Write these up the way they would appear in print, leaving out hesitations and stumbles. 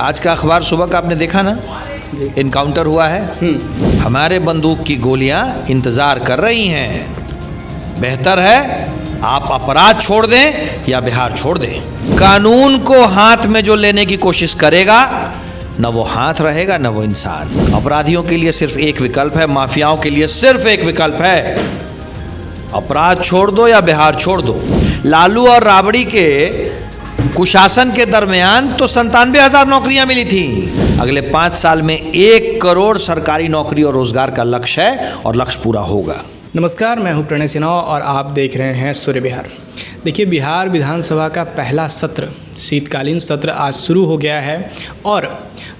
आज का अखबार सुबह का आपने देखा ना, इनकाउंटर हुआ है। हमारे बंदूक की गोलियां इंतजार कर रही हैं। बेहतर है आप अपराध छोड़ दें या बिहार छोड़ दें। कानून को हाथ में जो लेने की कोशिश करेगा, न वो हाथ रहेगा न वो इंसान। अपराधियों के लिए सिर्फ एक विकल्प है, माफियाओं के लिए सिर्फ एक विकल्प है, अपराध छोड़ दो या बिहार छोड़ दो। लालू और राबड़ी के कुशासन के दरमियान तो 97,000 नौकरियां मिली थी। अगले 5 साल में 1 करोड़ सरकारी नौकरी और रोजगार का लक्ष्य है और लक्ष्य पूरा होगा। नमस्कार, मैं हूं प्रणय सिन्हा और आप देख रहे हैं सूर्य बिहार। देखिए, बिहार विधानसभा का पहला सत्र, शीतकालीन सत्र आज शुरू हो गया है और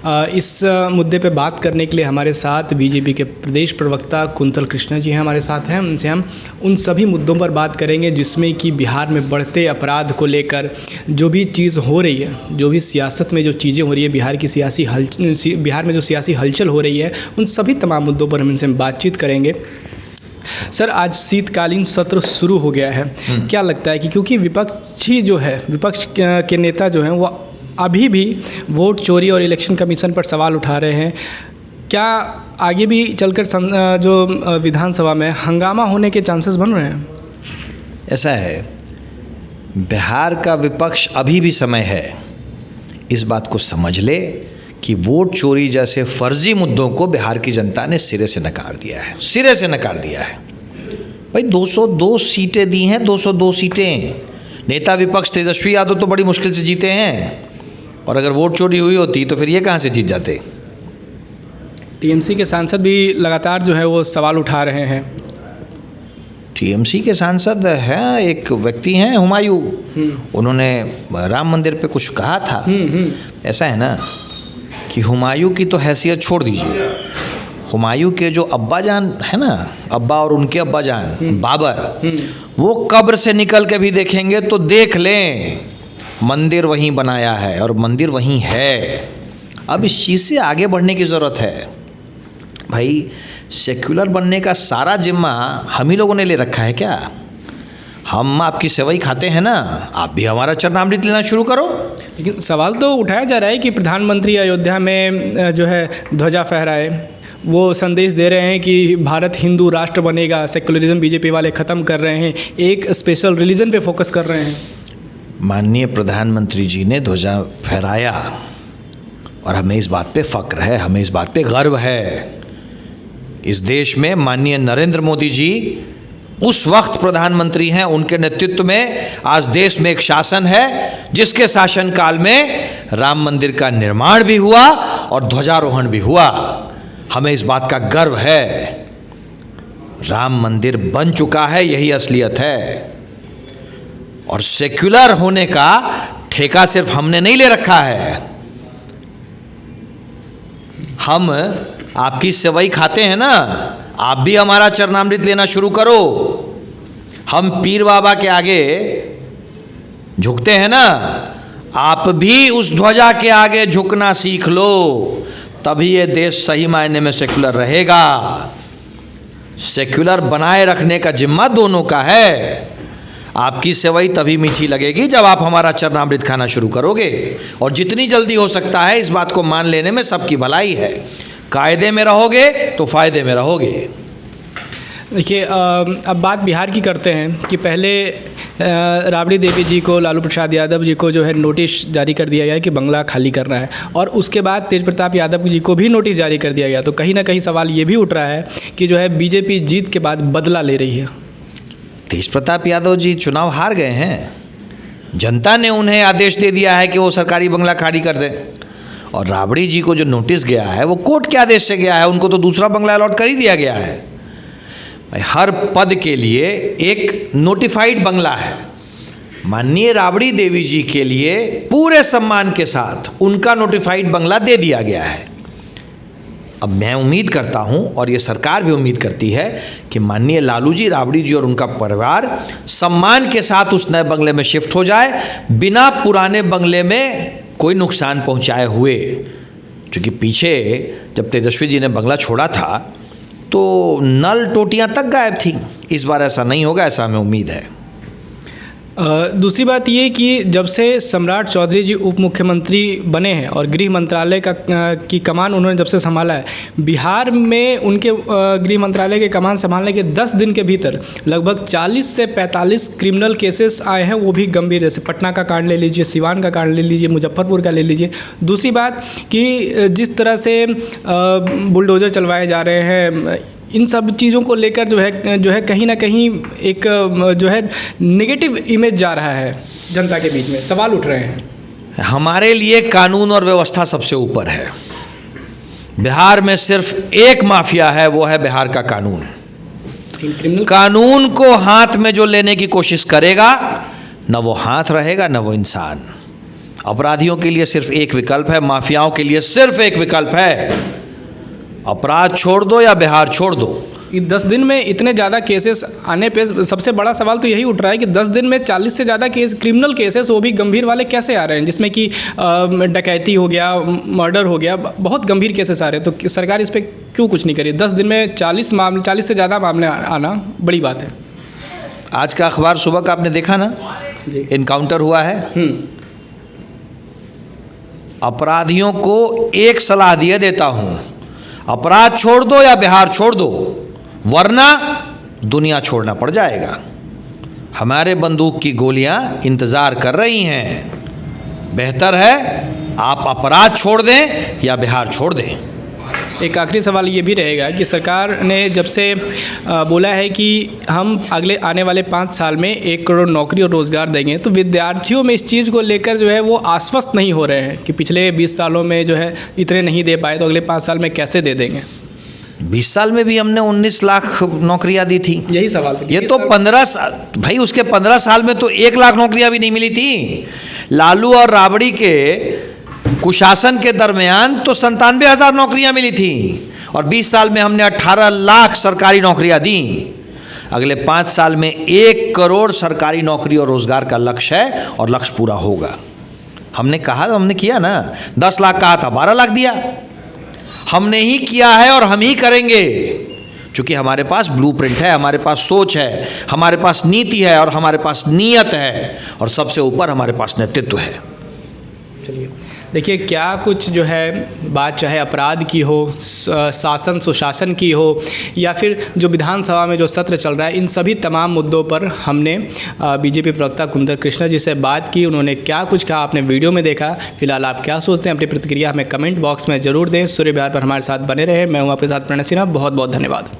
इस मुद्दे पे बात करने के लिए हमारे साथ बीजेपी के प्रदेश प्रवक्ता कुंतल कृष्णा जी हैं, हमारे साथ हैं। उनसे हम उन सभी मुद्दों पर बात करेंगे जिसमें कि बिहार में बढ़ते अपराध को लेकर जो भी चीज़ हो रही है, जो भी सियासत में जो चीज़ें हो रही है, बिहार में जो सियासी हलचल हो रही है, उन सभी तमाम मुद्दों पर हम इनसे बातचीत करेंगे। सर, आज शीतकालीन सत्र शुरू हो गया है। क्या लगता है कि क्योंकि विपक्ष के नेता जो हैं वो अभी भी वोट चोरी और इलेक्शन कमीशन पर सवाल उठा रहे हैं, क्या आगे भी चलकर जो विधानसभा में हंगामा होने के चांसेस बन रहे हैं? ऐसा है, बिहार का विपक्ष अभी भी समय है इस बात को समझ ले कि वोट चोरी जैसे फर्जी मुद्दों को बिहार की जनता ने सिरे से नकार दिया है, सिरे से नकार दिया है। भाई 202 सीटें दी हैं, 202 सीटें। नेता विपक्ष तेजस्वी यादव तो बड़ी मुश्किल से जीते हैं, और अगर वोट चोरी हुई होती तो फिर ये कहाँ से जीत जाते। टीएमसी के सांसद भी लगातार जो है वो सवाल उठा रहे हैं। टीएमसी के सांसद हैं, एक व्यक्ति हैं हुमायूं, उन्होंने राम मंदिर पे कुछ कहा था। ऐसा है ना कि हुमायूं की तो हैसियत छोड़ दीजिए, हुमायूं के जो अब्बा जान है ना, अब्बा और उनके अब्बा जान बाबर, वो कब्र से निकल के भी देखेंगे तो देख लें मंदिर वहीं बनाया है और मंदिर वहीं है। अब इस चीज़ से आगे बढ़ने की ज़रूरत है। भाई सेक्युलर बनने का सारा जिम्मा हम ही लोगों ने ले रखा है क्या? हम आपकी सेवई खाते हैं ना, आप भी हमारा चरणामृत लेना शुरू करो। लेकिन सवाल तो उठाया जा रहा है कि प्रधानमंत्री अयोध्या में जो है ध्वजा फहराए, वो संदेश दे रहे हैं कि भारत हिंदू राष्ट्र बनेगा। सेक्युलरिज्म बीजेपी वाले ख़त्म कर रहे हैं, एक स्पेशल रिलीजन पे फोकस कर रहे हैं। माननीय प्रधानमंत्री जी ने ध्वजा फहराया और हमें इस बात पे फ़ख्र है, हमें इस बात पे गर्व है। इस देश में माननीय नरेंद्र मोदी जी उस वक्त प्रधानमंत्री हैं, उनके नेतृत्व में आज देश में एक शासन है जिसके शासनकाल में राम मंदिर का निर्माण भी हुआ और ध्वजारोहण भी हुआ। हमें इस बात का गर्व है। राम मंदिर बन चुका है, यही असलियत है। और सेक्युलर होने का ठेका सिर्फ हमने नहीं ले रखा है। हम आपकी सेवई खाते हैं ना, आप भी हमारा चरणामृत लेना शुरू करो। हम पीर बाबा के आगे झुकते हैं ना, आप भी उस ध्वजा के आगे झुकना सीख लो, तभी ये देश सही मायने में सेक्युलर रहेगा। सेक्युलर बनाए रखने का जिम्मा दोनों का है। आपकी सेवई तभी मीठी लगेगी जब आप हमारा चरणामृत खाना शुरू करोगे, और जितनी जल्दी हो सकता है इस बात को मान लेने में सबकी भलाई है। कायदे में रहोगे तो फ़ायदे में रहोगे। देखिए, अब बात बिहार की करते हैं कि पहले राबड़ी देवी जी को, लालू प्रसाद यादव जी को जो है नोटिस जारी कर दिया गया कि बंगला खाली करना है, और उसके बाद तेज प्रताप यादव जी को भी नोटिस जारी कर दिया गया। तो कहीं ना कहीं सवाल ये भी उठ रहा है कि जो है बीजेपी जीत के बाद बदला ले रही है। तेज प्रताप यादव जी चुनाव हार गए हैं, जनता ने उन्हें आदेश दे दिया है कि वो सरकारी बंगला खाली कर दें, और राबड़ी जी को जो नोटिस गया है वो कोर्ट के आदेश से गया है, उनको तो दूसरा बंगला अलॉट कर ही दिया गया है। हर पद के लिए एक नोटिफाइड बंगला है। माननीय राबड़ी देवी जी के लिए पूरे सम्मान के साथ उनका नोटिफाइड बंगला दे दिया गया है। अब मैं उम्मीद करता हूं और ये सरकार भी उम्मीद करती है कि माननीय लालू जी, राबड़ी जी और उनका परिवार सम्मान के साथ उस नए बंगले में शिफ्ट हो जाए, बिना पुराने बंगले में कोई नुकसान पहुंचाए हुए। क्योंकि पीछे जब तेजस्वी जी ने बंगला छोड़ा था तो नल टोटियां तक गायब थी। इस बार ऐसा नहीं होगा, ऐसा हमें उम्मीद है। दूसरी बात ये कि जब से सम्राट चौधरी जी उप मुख्यमंत्री बने हैं और गृह मंत्रालय की कमान उन्होंने जब से संभाला है, बिहार में उनके गृह मंत्रालय के कमान संभालने के 10 दिन के भीतर लगभग 40 से 45 क्रिमिनल केसेस आए हैं, वो भी गंभीर, जैसे पटना का कांड ले लीजिए, सिवान का कांड ले लीजिए, मुजफ्फरपुर का ले लीजिए। दूसरी बात कि जिस तरह से बुलडोज़र चलवाए जा रहे हैं, इन सब चीज़ों को लेकर जो है कहीं ना कहीं एक जो है नेगेटिव इमेज जा रहा है जनता के बीच में, सवाल उठ रहे हैं। हमारे लिए कानून और व्यवस्था सबसे ऊपर है। बिहार में सिर्फ एक माफिया है, वो है बिहार का कानून। कानून को हाथ में जो लेने की कोशिश करेगा, न वो हाथ रहेगा न वो इंसान। अपराधियों के लिए सिर्फ एक विकल्प है, माफियाओं के लिए सिर्फ एक विकल्प है, अपराध छोड़ दो या बिहार छोड़ दो। 10 दिन में इतने ज़्यादा केसेस आने पे सबसे बड़ा सवाल तो यही उठ रहा है कि 10 दिन में 40 से ज़्यादा क्रिमिनल केसेस, वो भी गंभीर वाले, कैसे आ रहे हैं, जिसमें कि डकैती हो गया, मर्डर हो गया, बहुत गंभीर केसेस आ रहे हैं। तो सरकार इस पर क्यों कुछ नहीं करी? 10 दिन में 40 से ज़्यादा मामले आना बड़ी बात है। आज का अखबार सुबह का आपने देखा ना, इनकाउंटर हुआ है। अपराधियों को एक सलाह दिए देता हूँ, अपराध छोड़ दो या बिहार छोड़ दो, वरना दुनिया छोड़ना पड़ जाएगा। हमारे बंदूक की गोलियां इंतज़ार कर रही हैं। बेहतर है आप अपराध छोड़ दें या बिहार छोड़ दें। एक आखिरी सवाल ये भी रहेगा कि सरकार ने जब से बोला है कि हम अगले आने वाले 5 साल में 1 करोड़ नौकरी और रोज़गार देंगे, तो विद्यार्थियों में इस चीज़ को लेकर जो है वो आश्वस्त नहीं हो रहे हैं कि पिछले 20 सालों में जो है इतने नहीं दे पाए, तो अगले 5 साल में कैसे दे देंगे? 20 साल में भी हमने 19 लाख नौकरियां दी थी। यही सवाल था। ये तो 15 साल भाई, उसके 15 साल में तो 1 लाख नौकरियां भी नहीं मिली थी। लालू और राबड़ी के कुशासन के दरमियान तो 97,000 नौकरियां मिली थी, और 20 साल में हमने 18 लाख सरकारी नौकरियां दी। अगले 5 साल में 1 करोड़ सरकारी नौकरी और रोजगार का लक्ष्य है, और लक्ष्य पूरा होगा। हमने कहा, हमने किया ना, 10 लाख कहा था, 12 लाख दिया। हमने ही किया है और हम ही करेंगे, क्योंकि हमारे पास ब्लूप्रिंट है, हमारे पास सोच है, हमारे पास नीति है, और हमारे पास नीयत है, और सबसे ऊपर हमारे पास नेतृत्व है। चलिए, देखिए क्या कुछ जो है बात, चाहे अपराध की हो, शासन सुशासन की हो, या फिर जो विधानसभा में जो सत्र चल रहा है, इन सभी तमाम मुद्दों पर हमने बीजेपी प्रवक्ता कुंदन कृष्णा जी से बात की। उन्होंने क्या कुछ कहा आपने वीडियो में देखा। फिलहाल आप क्या सोचते हैं, अपनी प्रतिक्रिया हमें कमेंट बॉक्स में ज़रूर दें। सूर्य बिहार पर हमारे साथ बने रहे। मैं हूँ आपके साथ प्रणय सिन्हा। बहुत बहुत धन्यवाद।